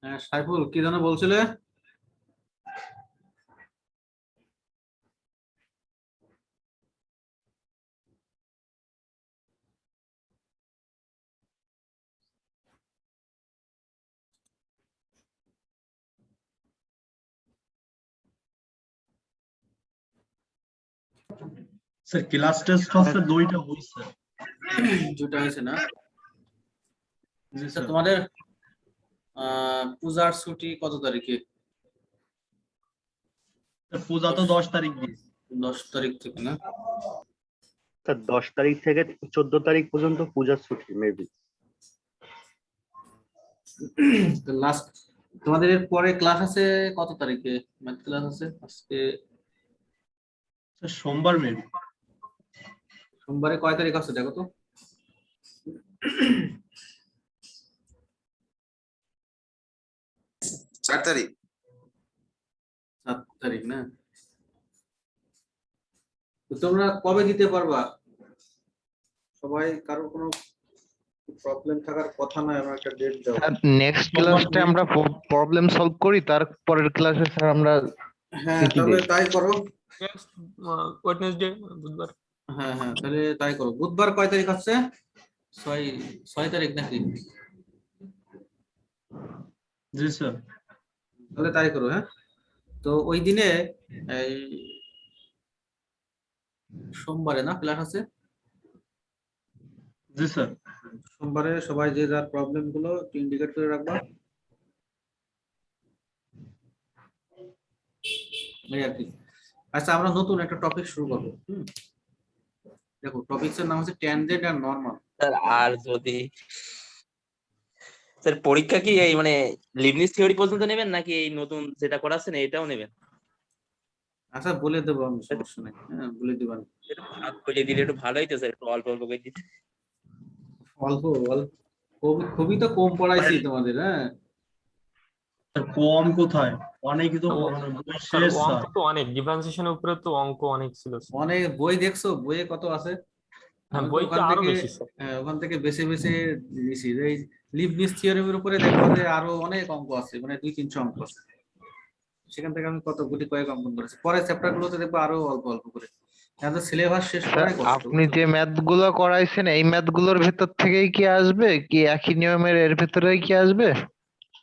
হ্যাঁ, সাইফুল কি যেন বলছিলে? স্যার ক্লাস টেস্ট হচ্ছে দুইটা হইছে। দুটা হয়েছে না? জি তা স্যার। তোমাদের পূজার ছুটি কত তারিখে? পূজা তো 10 তারিখ দিয়েছে। 10 তারিখ থেকে না? স্যার 10 তারিখ থেকে 14 তারিখ পর্যন্ত পূজার ছুটি মেবি। লাস্ট তোমাদের এর পরে ক্লাস আছে কত তারিখে? ম্যাথ ক্লাস আছে আজকে স্যার সোমবার মেবি। সোমবারে কয় তারিখ আছে দেখো তো। 4 তারিখ। 7 তারিখ না? তো তোমরা কবে দিতে পারবা? সবাই কারোর কোনো প্রবলেম থাকার কথা না, এমন একটা ডেট দাও। নেক্সট ক্লাসে আমরা প্রবলেম সলভ করি, তারপরের ক্লাসে স্যার আমরা হ্যাঁ, তবে তাই করো। নেক্সট ওয়েডনেসডে বুধবার। হ্যাঁ হ্যাঁ, তাহলে তাই করো। বুধবার কয় তারিখ হচ্ছে? 6 তারিখ নাকি? জি স্যার। তাহলে তাই করো। হ্যাঁ, তো ওই দিনে এই সোমবারে না ক্লাস আছে? জি স্যার। সোমবারে সবাই যে যার প্রবলেম গুলো ইন্ডিকেট করে রাখবা, এই আর কি। আচ্ছা, আমরা নতুন একটা টপিক শুরু করবো। দেখো, টপিকসের নাম হচ্ছে ট্যানজেন্ট আর নরমাল। স্যার আর যদি স্যার পরীক্ষা কি এই মানে লিবনিজ থিওরি পর্যন্ত নেবেন নাকি এই নতুন যেটা করাচ্ছেন এটাও নেবেন? আচ্ছা, বলে দেবো আমি, সমস্যা নেই। হ্যাঁ, বলে দেবো আমি। একটু ভাগ করে দিলে একটু ভালো হইতো স্যার, একটু অল্প অল্প করে দিতে। অল্প অল্প খুবই তো কম পড়াইছি তোমাদের। হ্যাঁ, স্যার কম কোথায়, অনেকই তো পড়ানো বই শেষ স্যার। অঙ্ক তো অনেক, ডিফারেন্সিয়েশনের উপরে তো অঙ্ক অনেক ছিল স্যার। অনেক বই দেখছো, বইয়ে কত আছে? হ্যাঁ, আমি তো বই তো ওখান আরো থেকে বেশি স্যার। ওখান থেকে বেছে বেছে নিছি। এই লিবনিজ থিওরেমের উপরে দেখো যে আরো অনেক অঙ্ক আছে, মানে 200-300 অঙ্ক আছে। সেখান থেকে আমি কত গুটি কয়েক অঙ্কন করেছি। পরের চ্যাপ্টার গুলোতে দেখবো আরো অল্প অল্প করে। সিলেবাস শেষ স্যার করাই কষ্ট। আপনি যে ম্যাথ গুলো করাইছেন এই ম্যাথ গুলোর ভেতর থেকেই কি আসবে, কি একই নিয়মের এর ভেতরেই কি আসবে?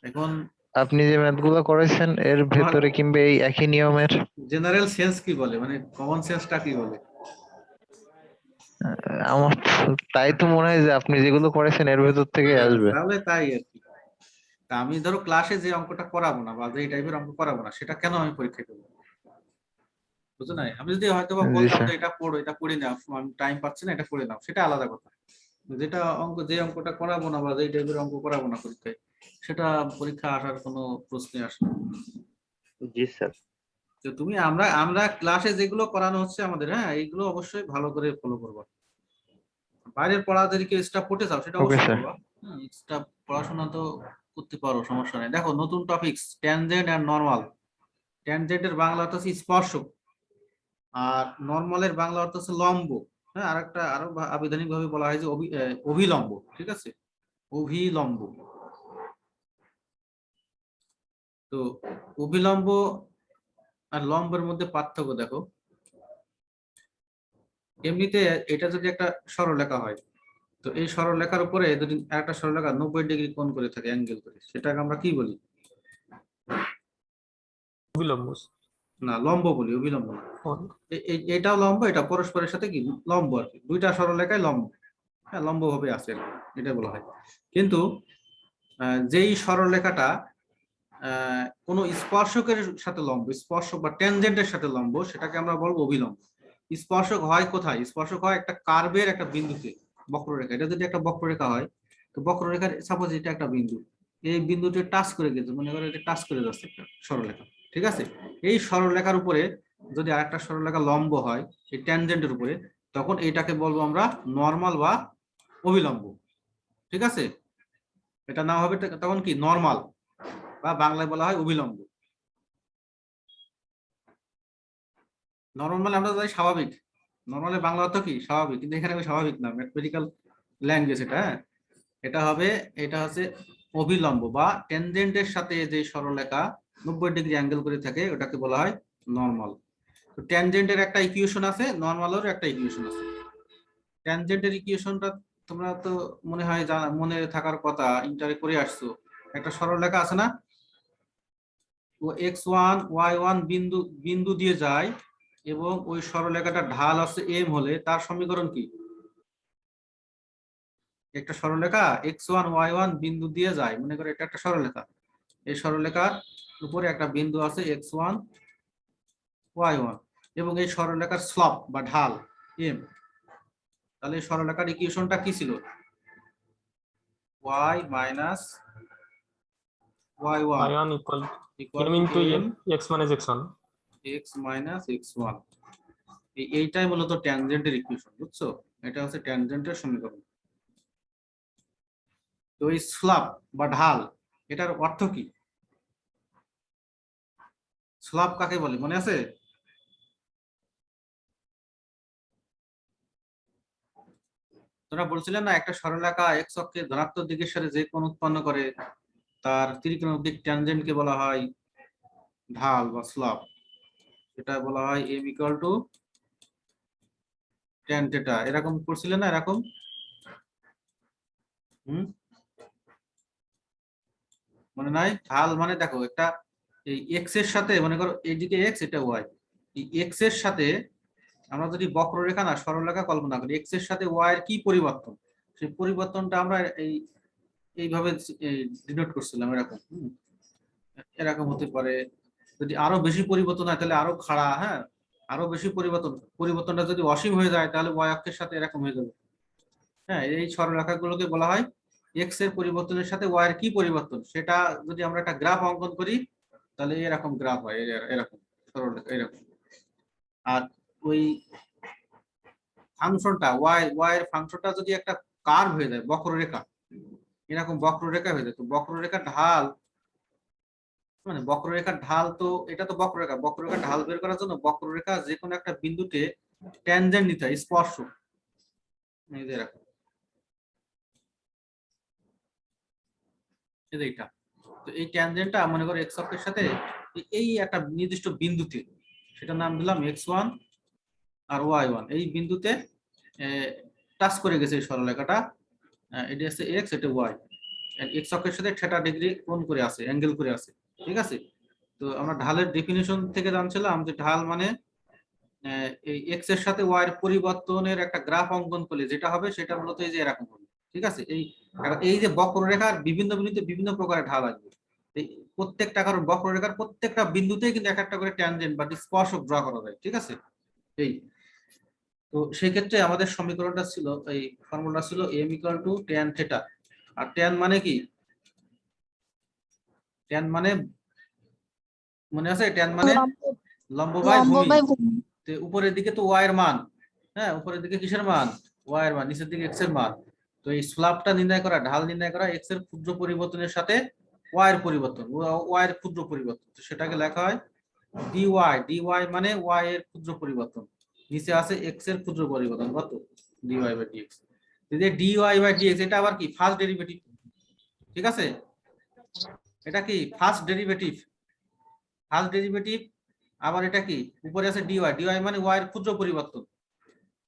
এখন আপনি যে ম্যাথ গুলো করাইছেন এর ভেতরে কিংবা এই একই নিয়মের? জেনারেল সেন্স কি বলে, মানে কমন সেন্সটা কি বলে? আমার তাই তো মনে হয় যে আপনি যেগুলো করেছেন এর ভেতর থেকে আসবে। তাহলে তাই আর কি। তা আমি ধরো ক্লাসে যে অঙ্কটা করাবো না বা যে টাইপের অঙ্ক করাবো না, সেটা কেন আমি পরীক্ষা দেবো? বুঝছো না? আমি যদি হয়তো বা জি বলতাম স্যার। যে এটা পড়ো, এটা পড়ে নাও, আমি টাইম পাচ্ছি না, এটা পড়ে নাও, সেটা আলাদা কথা। যেটা যে অঙ্কটা করাবো না বা যে টাইপের অঙ্ক করাবো না পরীক্ষায়, সেটা পরীক্ষা আসার কোনো প্রশ্নই আসে না। জি স্যার। তো তুমি আমরা আমরা ক্লাসে যেগুলো করানো হচ্ছে আমাদের, হ্যাঁ, এইগুলো অবশ্যই ভালো করে ফলো করবো। বাইরের পড়া যদি কেউ এক্সট্রা পড়তে চাও সেটা ওকে অবশ্যই স্যার। করবা। এক্সট্রা পড়াশোনা তো করতে পারো, সমস্যা নেই। দেখো, নতুন টপিকস ট্যানজেন্ট আর নরমাল। ট্যানজেন্টের বাংলা অর্থ হচ্ছে স্পর্শক, আর নরমালের বাংলা অর্থ হচ্ছে লম্ব। হ্যাঁ, আরো আবিধানিক ভাবে বলা হয় যে অভিলম্ব। ঠিক আছে, অভিলম্ব। তো অভিলম্ব আর লম্বের মধ্যে পার্থক্য দেখো। এমনিতে এটা যদি একটা সরলরেখা হয়, তো এই সরলরেখার উপরে যদি একটা সরলরেখা 90 ডিগ্রি কোণ করে থাকে, অ্যাঙ্গেল করে, সেটাকে আমরা কি বলি? অবিলম্ব। না, লম্ব বলি, অভিলম্ব না। এটাও লম্ব, এটা পরস্পরের সাথে কি লম্ব আর কি, দুইটা সরলরেখায় লম্ব। হ্যাঁ, লম্ব ভাবে আছে, এটা বলা হয়। কিন্তু যেই সরলরেখাটা কোনো স্পর্শকের সাথে লম্ব, স্পর্শক বা ট্যানজেন্টের সাথে লম্ব, সেটাকে আমরা বলবো অভিলম্ব। স্পর্শক হয় কোথায়? স্পর্শক হয় একটা কার্ভের একটা বিন্দুতে, বক্ররেখা। এটা যদি একটা বক্ররেখা হয়, তো বক্ররেখার সাপোজ এটা একটা বিন্দু, এই বিন্দুটি টাচ করে গেছে, মনে করো এটা টাচ করে যাচ্ছে একটা সরলরেখা। ঠিক আছে, এই সরলরেখার উপরে যদি আরেকটা সরলরেখা লম্ব হয় এই ট্যানজেন্টের উপরে, তখন এটাকে বলবো আমরা নরমাল বা অভিলম্ব। ঠিক আছে, এটা না হবে তখন কি নরমাল, বা বাংলায় বলা হয় অভিলম্ব। নরমাল আমরা জানি স্বাভাবিক, নরমালের বাংলা অর্থ কি স্বাভাবিক, কিন্তু এখানে স্বাভাবিক না, ম্যাথমেটিক্যাল ল্যাঙ্গুয়েজ এটা। হ্যাঁ, এটা হবে, এটা হচ্ছে অভিলম্ব বা ট্যানজেন্টের সাথে যে সরলরেখা 90 ডিগ্রি অ্যাঙ্গেল করে থাকে ওটাকে বলা হয় নরমাল। তো ট্যানজেন্টের একটা ইকুয়েশন আছে, নরমালেরও একটা ইকুয়েশন আছে। ট্যানজেন্টের ইকুয়েশনটা তোমরা তো মনে হয় মনে থাকার কথা, ইন্টারে করে আসছো। একটা সরলরেখা আছে না, ও x1 y1 বিন্দু বিন্দু দিয়ে যায় এবং ওই সরলরেখাটা ঢাল আছে m হলে তার সমীকরণ কি? একটা সরলরেখা x1 y1 বিন্দু দিয়ে যায়, মনে করো এটা একটা সরলরেখা, এই সরলরেখার উপরে একটা বিন্দু আছে x1 y1 এবং এই সরলরেখার স্লপ বা ঢাল m। তাহলে এই সরলরেখার ইকুয়েশনটা কি ছিল? y minus y1 y1 equal equal m to into m x minus x1. x minus x1। এইটাই মূলত ট্যানজেন্টের ইকুয়েশন, বুঝছো? এটা হচ্ছে ট্যানজেন্টের সমীকরণ। তো এই স্ল্যাব বা ঢাল এটার অর্থ কি? স্ল্যাব কাকে বলে মনে আছে? তোমরা বলছিলেন না একটা সরলরেখা এক্স অক্ষে ধনাত্মক দিকের সাথে যে কোণ উৎপন্ন করে তার ত্রিকোণমিতিক ট্যানজেন্টকে বলা হয় ঢাল বা স্ল্যাব। এটা বলা হয় m equal to tan theta. এরকম করছিলেন না এরকম? মনে নাই? ঢাল মানে দেখো একটা এই এক্স এর সাথে, মনে করো এইদিকে এক্স এটা ওয়াই, এই এক্স এর সাথে আমরা যদি বক্ররেখা না সরলরেখা কল্পনা করি, এক্স এর সাথে ওয়াই এর কি পরিবর্তন, সেই পরিবর্তনটা আমরা এইভাবে ডিনোট করছিলাম এরকম। এরকম হতে পারে। যদি আরো বেশি পরিবর্তন হয় তাহলে আরো খাড়া, হ্যাঁ আরো বেশি পরিবর্তনটা যদি অসীম হয়ে যায় তাহলে ওয়াই অক্ষের সাথে এরকম হয়ে যাবে। হ্যাঁ, এই সরলরেখাগুলোকে বলা হয় এক্স এর পরিবর্তনের সাথে ওয়াই এর কি পরিবর্তন, সেটা যদি আমরা একটা গ্রাফ অঙ্কন করি তাহলে এরকম গ্রাফ হয়, এরকম সরলরেখা এরকম। আর ওই ফাংশনটা ওয়াই এর ফাংশনটা যদি একটা কার্ভ হয়ে যায়, বক্ররেখা, এরকম বক্ররেখা হয়ে যায়, তো বক্ররেখার ঢাল মানে বক্ররেখার ঢাল, তো এটা তো বক্ররেখার ঢাল বের করার জন্য বক্ররেখা যে কোনো একটা বিন্দুতে ট্যানজেন্ট নিতে হয়, স্পর্শ। এই যে এরকম, এই যে এইটা। তো এই ট্যানজেন্টটা মনে করো এক্স অক্ষের সাথে এই একটা নির্দিষ্ট বিন্দুতে, সেটার নাম দিলাম x1 আর y1, এই বিন্দুতে টাচ করে গেছে এই সরলরেখাটা। এটা হচ্ছে x, এটা y, এক্স অক্ষের সাথে θ ডিগ্রি কোণ করে আছে, অ্যাঙ্গেল করে আছে, ঠিক আছে? তো আমরা ঢালের ডেফিনিশন থেকে জানছিলাম যে ঢাল মানে এই এক্স এর সাথে ওয়াই এর পরিবর্তনের একটা গ্রাফ অঙ্কন করলে যেটা হবে সেটা মূলত এই যে এরকম হবে, ঠিক আছে? এই যে বক্ররেখার বিভিন্ন বিন্দুতে বিভিন্ন প্রকারের ঢাল আসবে, এই প্রত্যেকটা কারণ বক্ররেখার প্রত্যেকটা বিন্দুতেই কিন্তু এক একটা করে ট্যানজেন্ট বা স্পর্শক ড্র করা যায়, ঠিক আছে? এই তো সেই ক্ষেত্রে আমাদের সমীকরণটা ছিল, এই ফর্মুলা ছিল m equal to tan theta. আর tan মানে কি? tan মানে মনে আছে? tan মানে লম্ব বাই ভূমি। তো উপরের দিকে তো ওয়াই এর মান, হ্যাঁ উপরের দিকে কিসের মান? ওয়াই এর মান, নিচের দিকে এক্স এর মান। তো এই স্ল্যাবটা নির্ণয় করা, ঢাল নির্ণয় করা এক্স এর ক্ষুদ্র পরিবর্তনের সাথে ওয়াই এর পরিবর্তন, ওয়াই এর ক্ষুদ্র পরিবর্তন, তো সেটাকে লেখা হয় ডিওয়াই মানে ওয়াই এর ক্ষুদ্র পরিবর্তন, নিচে আছে এক্স এর ক্ষুদ্র পরিবর্তন কত? Dy by dx. এই ডিওয়াই বাই ডিএক্স এটা আবার কি? ফার্স্ট ডেরিভেটিভ, ঠিক আছে? এটা কি ফার্স্ট ডেরিভেটিভ, আবার এটা কি উপরে আছে ডিওয়াই মানে ওয়াই এর ক্ষুদ্র পরিবর্তন,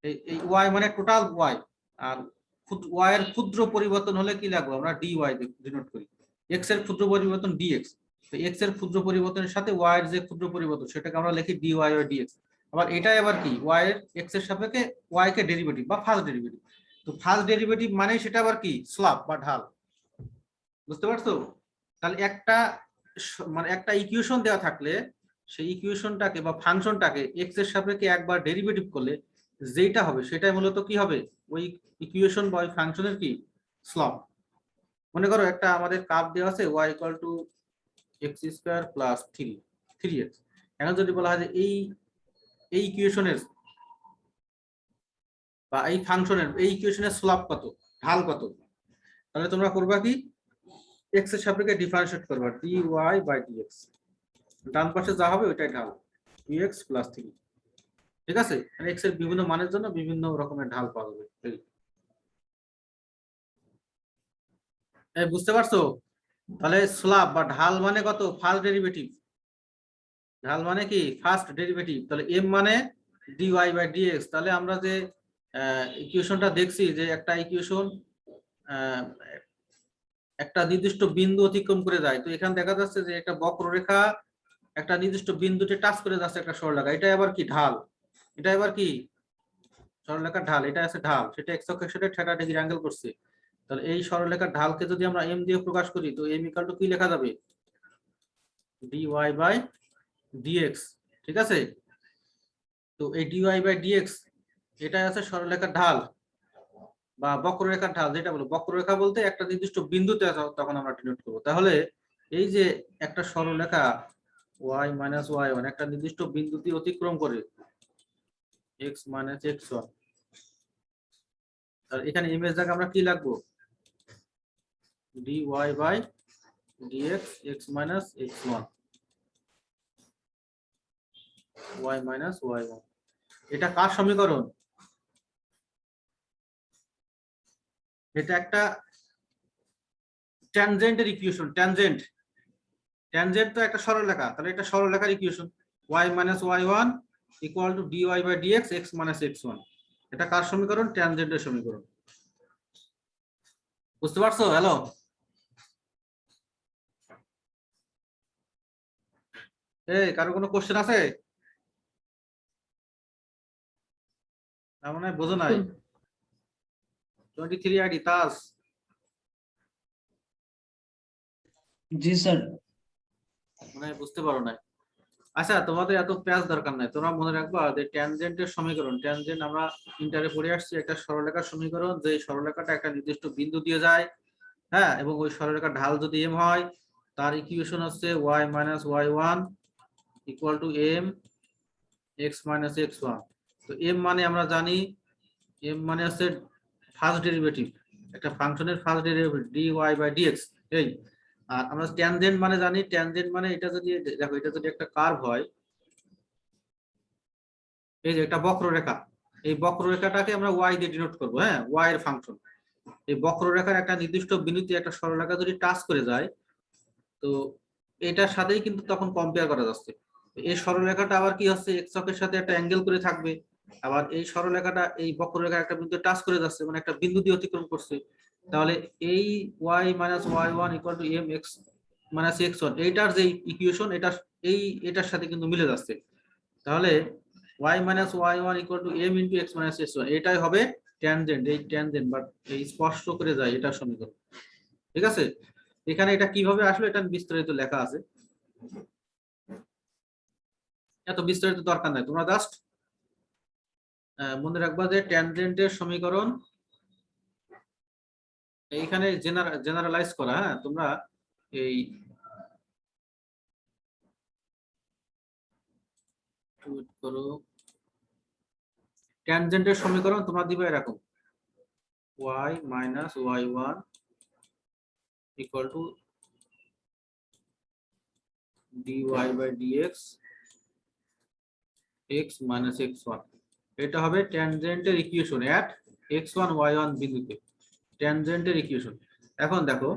এই ওয়াই মানে টোটাল ওয়াই, আর ওয়াই এর ক্ষুদ্র পরিবর্তন হলে কি লাগবে? আমরা ডিওয়াই ডিনোট করি। এক্স এর ক্ষুদ্র পরিবর্তন ডিএক্স, তো এক্স এর ক্ষুদ্র পরিবর্তনের সাথে ওয়াই এর যে ক্ষুদ্র পরিবর্তন সেটাকে আমরা লিখি ডিওয়াই বাই ডিএক্স। আবার এটাই আবার কি? ওয়াই এর এক্স এর সাপেক্ষে ওয়াই কে ডেরিভেটিভ বা ফার্স্ট ডেরিভেটিভ। তো ফার্স্ট ডেরিভেটিভ মানে সেটা আবার কি? স্ল্যাব বা ঢাল, বুঝতে পারছো? তাহলে মানে একটা ইকুয়েশন দেওয়া থাকলে সেই ইকুয়েশনটাকে বা ফাংশনটাকে এক্স এর সাপেক্ষে একবার ডেরিভেটিভ করলে যেটা হবে সেটাই মূলত কি হবে? ওই ইকুয়েশন বা ওই ফাংশনের কি? স্ল্যাব। মনে করো একটা আমাদের কার্ভ দেওয়া আছে y equal to x square plus 3x। এখন যদি বলা হয় যে এই ইকুয়েশনের বা এই ফাংশনের এই ইকুয়েশনের স্ল্যাব কত, ঢাল কত, তাহলে তোমরা করবা কি? x এর সাপেক্ষে ডিফারেন্সিয়েট করবা dy বাই dx, ডান পাশে যা হবে ওইটাই ঢাল 2x প্লাস 3, ঠিক আছে? মানে x এর বিভিন্ন মানের জন্য বিভিন্ন রকমের ঢাল পাওয়া যাবে। এই বুঝতে পারছো? তাহলে স্ল্যাব বা ঢাল মানে কত? First derivative. ঢাল মানে কি? First derivative. তাহলে এম মানে ডিওয়াই বাই ডিএক্স। তাহলে আমরা যে ইকুয়েশনটা দেখছি, যে একটা ইকুয়েশন একটা নির্দিষ্ট বিন্দু অতিক্রম করে যায়, তো এখানে দেখা যাচ্ছে যে একটা বক্ররেখা একটা নির্দিষ্ট বিন্দুতে টাচ করে যাচ্ছে একটা সরলরেখা। এটা আবার কি? ঢাল। এটা এবার কি? সরলরেখার ঢাল। এটা আছে ঢাল, সেটা এক্স অক্ষের সাথে 30 ডিগ্রি অ্যাঙ্গেল করছে। তাহলে এই সরলরেখার ঢালকে যদি আমরা এম দিয়ে প্রকাশ করি, তো এম ইকুয়াল টু কি লেখা যাবে? Dy by dx. ঠিক আছে? তো এই ডিওয়াই বাই ডিএক্স এটাই আছে সরলরেখার ঢাল বা বক্ররেখার ঢাল, যেটা বলো বক্ররেখা বলতে একটা নির্দিষ্ট বিন্দুতে তখন আমরা ডিনোট করবো। তাহলে এই যে একটা সরলরেখা y মাইনাস y1 একটা নির্দিষ্ট বিন্দুতে অতিক্রম করে x মাইনাস x1, আর এখানে ইমেজ জায়গা আমরা কি লাগবো? dy by dx x minus x1 y minus y1। এটা কার সমীকরণ? এটা একটা ট্যানজেন্টের ইকুয়েশন। ট্যানজেন্ট তো একটা সরলরেখা, তাহলে এটা সরলরেখার equation y minus y1 equal to dy by dx x minus x1। এটা কার সমীকরণ? ট্যানজেন্টের সমীকরণ। বুঝতে পারছো? হ্যালো, কারো কোনো কোশ্চেন আছে? তার মানে বোঝো নাই। 23 আইডি তাস। জি স্যার। মানে বুঝতে পারো না। আচ্ছা, তোমাদের এত প্যাচ দরকার নাই, তোমরা মনে রাখবা যে ট্যানজেন্টের সমীকরণ, ট্যানজেন্ট আমরা ইন্টারে পড়ে আসছি, একটা সরলরেখার সমীকরণ, যে সরলরেখাটা একটা নির্দিষ্ট বিন্দু দিয়ে যায়, হ্যাঁ, এবং ওই সরলরেখার ঢাল যদি এম হয়, তার ইকুয়েশন হচ্ছে y minus y1 equal two m x minus x1। তো m মানে আমরা জানি, m মানে হচ্ছে ফার্স্ট ডেরিভেটিভ, একটা ফাংশনের first derivative dy by dx। এই আর আমরা ট্যানজেন্ট মানে জানি, ট্যানজেন্ট মানে এটা যদি দেখো, এটা যদি একটা কার্ভ হয়, এই যে একটা বক্ররেখা, এই বক্ররেখাটাকে আমরা y দিয়ে ডিনোট করব, হ্যাঁ, y এর ফাংশন। এই বক্ররেখার একটা নির্দিষ্ট বিন্দুতে একটা সরলরেখা যদি টাচ করে যায়, তো এটার সাথেই কিন্তু তখন কম্পেয়ার করা যাচ্ছে। এই সরলরেখাটা আবার কি হচ্ছে? এক্স অক্ষের সাথে একটা অ্যাঙ্গেল করে থাকবে। আবার এই সরলরেখাটা এই বক্ররেখার একটা বিন্দু টাচ করে যাচ্ছে, মানে একটা বিন্দু দিয়ে অতিক্রম করছে। তাহলে এই y minus y1 equal two m x minus x1, এইটার যে ইকুয়েশন, এটার সাথে কিন্তু মিলে যাচ্ছে। তাহলে y minus y1 equal two m into x minus x1, এটাই হবে ট্যানজেন্ট। এই ট্যানজেন্ট বা এই স্পর্শ করে যায়, এটার সমীকরণ। ঠিক আছে? এখানে এটা কিভাবে আসলে এটা বিস্তারিত লেখা আছে, এত বিস্তারিত দরকার নাই, তোমরা জাস্ট মনে রাখবা যে ট্যানজেন্টের সমীকরণ এইখানে জেনারেলাইজ করা। হ্যাঁ, তোমরা এই করো, ট্যানজেন্টের সমীকরণ তোমরা দিবে এরকম y minus y1 equal to dy by dx x minus x1। এটা হবে ট্যানজেন্টের ইকুয়েশন এট x1 y1 বিন্দুতে, ট্যানজেন্টের ইকুয়েশন। এখন দেখো,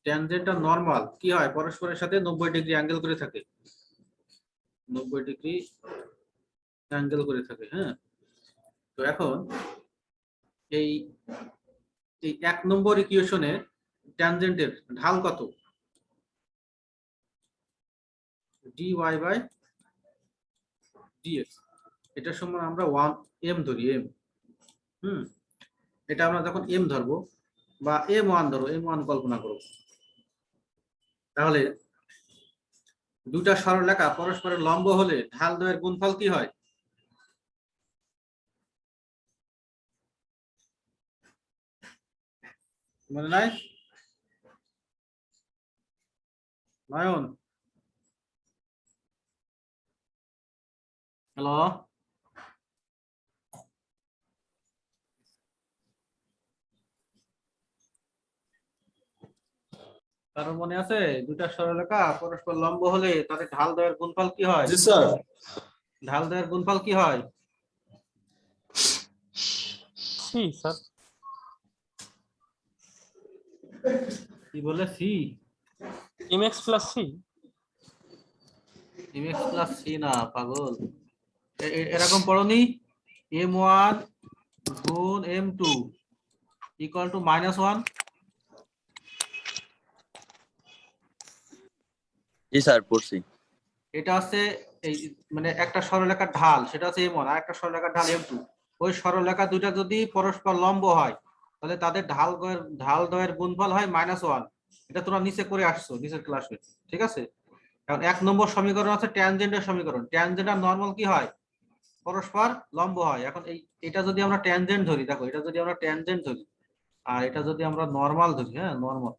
ট্যানজেন্টটা নরমাল কি হয়? পরস্পরের সাথে 90 ডিগ্রি অ্যাঙ্গেল করে থাকে, 90 ডিগ্রি অ্যাঙ্গেল করে থাকে। হ্যাঁ, তো এখন এই এই 1 নম্বর ইকুয়েশনে ট্যানজেন্টের ঢাল কত? dy by dx। এটার সময় আমরা 1 m ধরি, m। এটা আমরা যখন m ধরবো বা m1 ধরো, m1 কল্পনা করো, তাহলে দুটা সরলরেখা পরস্পরের লম্ব হলে ঢাল দ্বয়ের গুণফল কি হয়? মনে নাই? নয়ন, হ্যালো, কারণ মনে আছে দুটা সরলরেখা পরস্পর লম্ব হলে তাদের ঢাল দ্বয়ের গুণফল কি হয়? জি স্যার। ঢাল দ্বয়ের গুণফল কি হয়? জি স্যার। কি বলে C mx plus c mx plus C না পাগল, এরকম পড়নি m1 গুণ m2 equal to -1। G sir পড়ছি। এটা হচ্ছে এই মানে একটা সরলরেখার ঢাল, সেটা হচ্ছে m1, আর একটা সরলরেখার ঢাল m2। ওই সরলরেখা দুইটা যদি পরস্পর লম্ব হয় তাহলে তাদের ঢাল দ্বয়ের গুণফল হয় -1। এটা তোমরা নিচে করে আসছো নিচের ক্লাসে, ঠিক আছে? এখন 1 নম্বর সমীকরণ আছে ট্যানজেন্টের সমীকরণ। ট্যানজেন্ট আর নরমাল কি হয়? পরস্পর লম্ব হয়। এখন এটা যদি আমরা ট্যানজেন্ট ধরি, দেখো এটা যদি আমরা ট্যানজেন্ট ধরি আর এটা যদি আমরা নরমাল ধরি, হ্যাঁ নরমাল,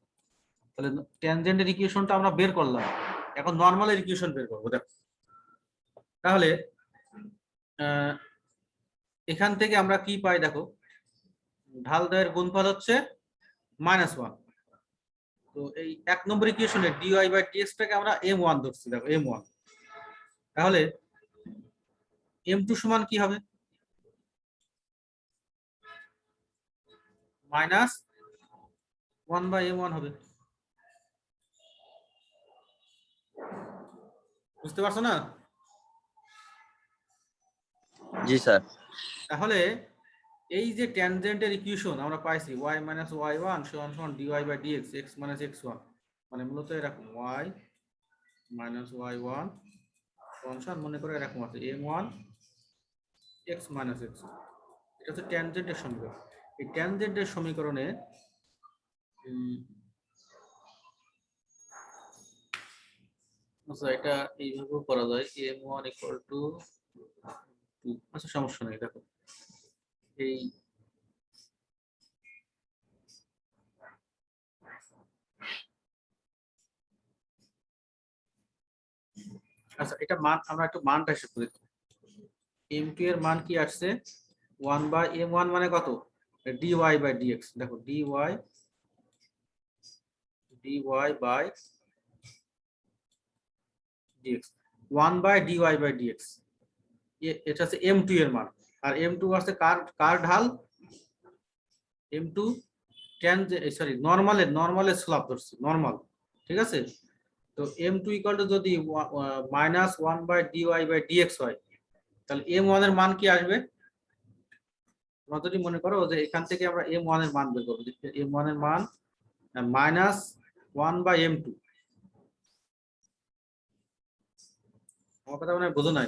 তাহলে ট্যানজেন্টের ইকুয়েশনটা আমরা বের করলাম। এখন নরমালের ইকুয়েশন বের করবো। দেখো তাহলে এখান থেকে আমরা কি পাই? দেখো ঢাল দ্বয়ের গুণফল হচ্ছে -1। তো এই 1 নম্বর ইকুয়েশনে dy/dx টাকে আমরা m1 ধরছি। দেখো m1, তাহলে m2 সমান কি হবে? -1/m1 হবে। বুঝতে পারছো না? জি স্যার। তাহলে এই যে ট্যানজেন্টের ইকুয়েশন আমরা পাইছি y - y1 = dy/dx x - x1, মানে মূলত এরকম y - y1 মনে করে এরকম আছে m1 x - x1। এটা হচ্ছে ট্যানজেন্টের সমীকরণ। এই ট্যানজেন্টের সমীকরণে আচ্ছা এটা এইভাবেও করা যায় m1 = 2। আচ্ছা সমস্যা নেই। দেখো এই আচ্ছা এটা মান আমরা একটু মানটা হিসাব করি। m2 এর মান কি আসছে? 1/m1 মানে কত? dy/dx। দেখো dy/dx 1/dy/dx, এটা হচ্ছে m2 এর মান। আর m2 আছে কার ঢাল? m2 নরমালের স্ল্যাব ধরছি, নরমাল, ঠিক আছে? তো m2 = যদি -1/dy/dx হয় তাহলে m1 এর মান কি আসবে? তোমরা যদি মনে করো যে এখান থেকে আমরা m1 এর মান বের করব, m1 এর মান -1/m2। আমার কথা মনে হয় বোঝো নাই।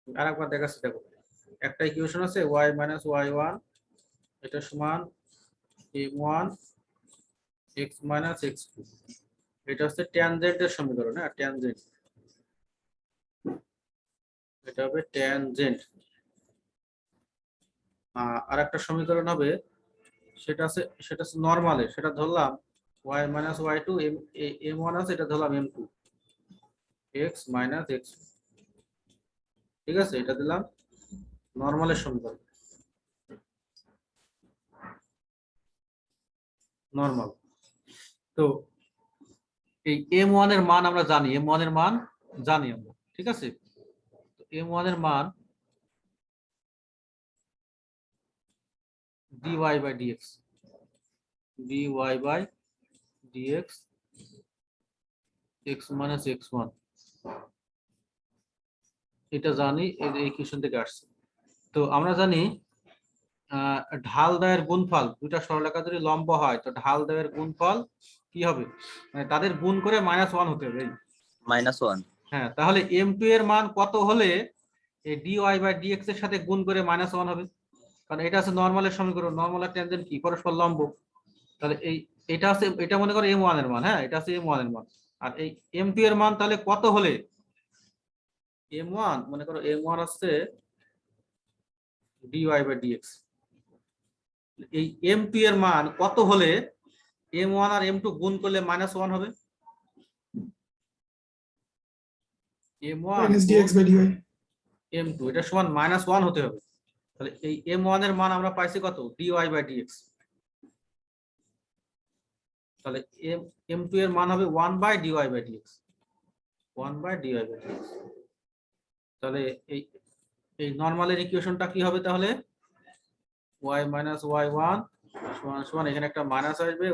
আরেকবার দেখাচ্ছি। দেখো একটা ইকুয়েশন আছে y - y1 এটা সমান m1 x - x2। এটা হচ্ছে ট্যানজেন্টের সমীকরণ। হ্যাঁ ট্যানজেন্ট, এটা হবে ট্যানজেন্ট। আর একটা সমীকরণ হবে সেটা আছে নরমালের, সেটা ধরলাম y - y2 m1 আছে, এটা ধরলাম m2 x - x, ঠিক আছে? এটা দিলাম নরমালের সমীকরণ, নরমাল। তো এই m1 এর মান আমরা জানি, m1 এর মান জানি আমরা, ঠিক আছে? তো m1 এর মান dy/dx x - x1, এটা জানি, এই ইকুয়েশন থেকে আসছে। তো আমরা জানি ঢাল দ্বয়ের গুণফল, দুইটা সরলরেখা যদি লম্ব হয় তো ঢাল দ্বয়ের গুণফল কি হবে? মানে তাদের গুণ করে -1 হতে হবে। -1। হ্যাঁ, তাহলে m2 এর মান কত হলে এই dy/dx এর সাথে গুণ করে -1 হবে? কারণ এটা আছে নরমালের সমীকরণ, নরমাল আর ট্যানজেন্ট কি? পরস্পর লম্ব। তাহলে এটা আছে, এটা মনে করো m1 এর মান। হ্যাঁ এটা আছে m1 এর মান। আর এই m2 এর মান তাহলে কত হলে? m1 মনে করো m1 আছে dy/dx। এই m2 এর মান কত হলে m1 আর m2 গুণ করলে -1 হবে? m1 -dx/dy m2 এটা সমান -1 হতে হবে। তাহলে এই m1 এর মান আমরা পাইছি কত? dy/dx। তাহলে m2 এর মান হবে 1/dy/dx, 1/dy/dx। তাহলে এই নরমালের ইকুয়েশনটা কি হবে? তাহলে y - y1 সমান সমান এখানে একটা মাইনাস আসবে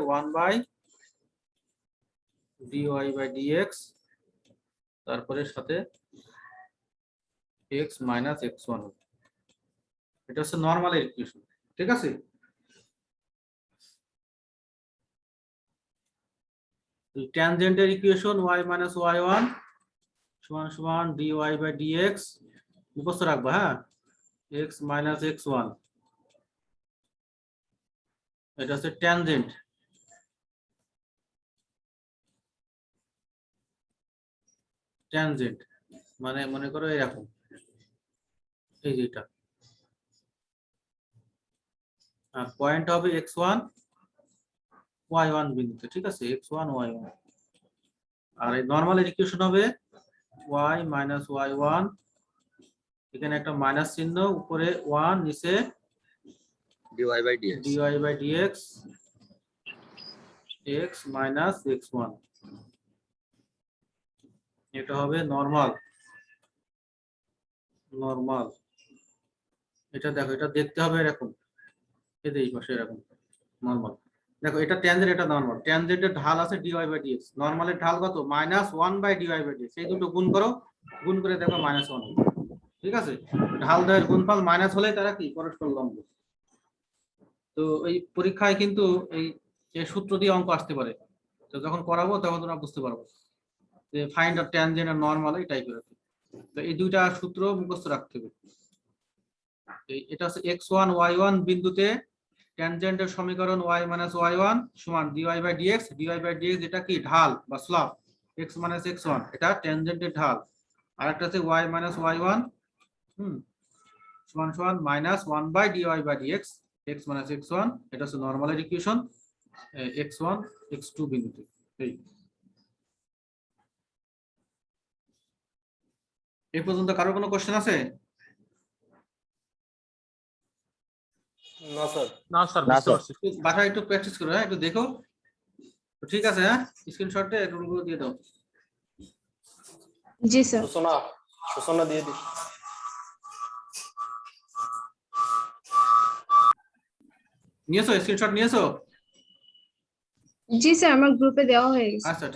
1/dy/dx, তারপরে সাথে x মাইনাস x1। এটা হচ্ছে নরমাল ইকুয়েশন, ঠিক আছে? ট্যানজেন্টের ইকুয়েশন y মাইনাস y1 সমান সমান dy/dx, মুখস্থ রাখবা, হ্যাঁ, x মাইনাস x1, এটা হচ্ছে ট্যানজেন্ট। ট্যানজেন্ট মানে মনে করো এরকম, এই যে এটা, আর পয়েন্ট হবে x1 y1 বিন্দুতে, ঠিক আছে, x1 y1। আর এই নরমাল ইকুয়েশন হবে y মাইনাস y1, এখানে একটা মাইনাস চিহ্ন, উপরে 1, নিচে dy/dx। dy/dx, x minus x1, এটা হবে নরমাল। নরমাল এটা দেখো, এটা দেখতে হবে এরকম, এই পাশে এরকম নরমাল। দেখো এটা ট্যানজেন্ট, এটা নরমাল। ট্যানজেন্টের ঢাল আছে dy/dx, নরমালের ঢাল কত? -1/dy/dx। এই দুটো গুণ করো, গুণ করে দেখো -1, ঠিক আছে? ঢাল দ্বয়ের গুণফল মাইনাস হলে তারা কি পরস্পর লম্ব। তো এই পরীক্ষায় কিন্তু এই সূত্র দিয়ে অঙ্ক আসতে পারে, তো যখন করাবো তখন তোমরা বুঝতে পারবো যে ফাইন্ড আ ট্যানজেন্ট আর নরমাল, এই টাইপের। তো এই দুইটা সূত্র মুখস্থ রাখতে হবে। এটা হচ্ছে x1 y1 বিন্দুতে ট্যানজেন্টের সমীকরণ y মাইনাস y1 সমান dy/dx। dy/dx এটা কি? ঢাল বা স্লপ। x মাইনাস x1 এটা ট্যানজেন্টের ঢাল। আর একটা আছে y মাইনাস y1 সমান সমান -1/dy/dx, x মাইনাস x1, এটা হচ্ছে নরমালের ইকুয়েশন x1 x2 বিন্দুতে। এই পর্যন্ত কারো কোনো কোশ্চেন আছে? না স্যার, না, বুঝতে স্যার। পারছি। বাসায় একটু প্র্যাকটিস করো, হ্যাঁ, একটু দেখো। তো ঠিক আছে, হ্যাঁ, স্ক্রিনশটে রুলগুলো দিয়ে দাও। জি স্যার। সূচনা দিয়ে দিই। নিয়েছো? স্ক্রিনশট নিয়েছো? জি স্যার, আমার গ্রুপে দেওয়া হয়ে গেছে। আচ্ছা।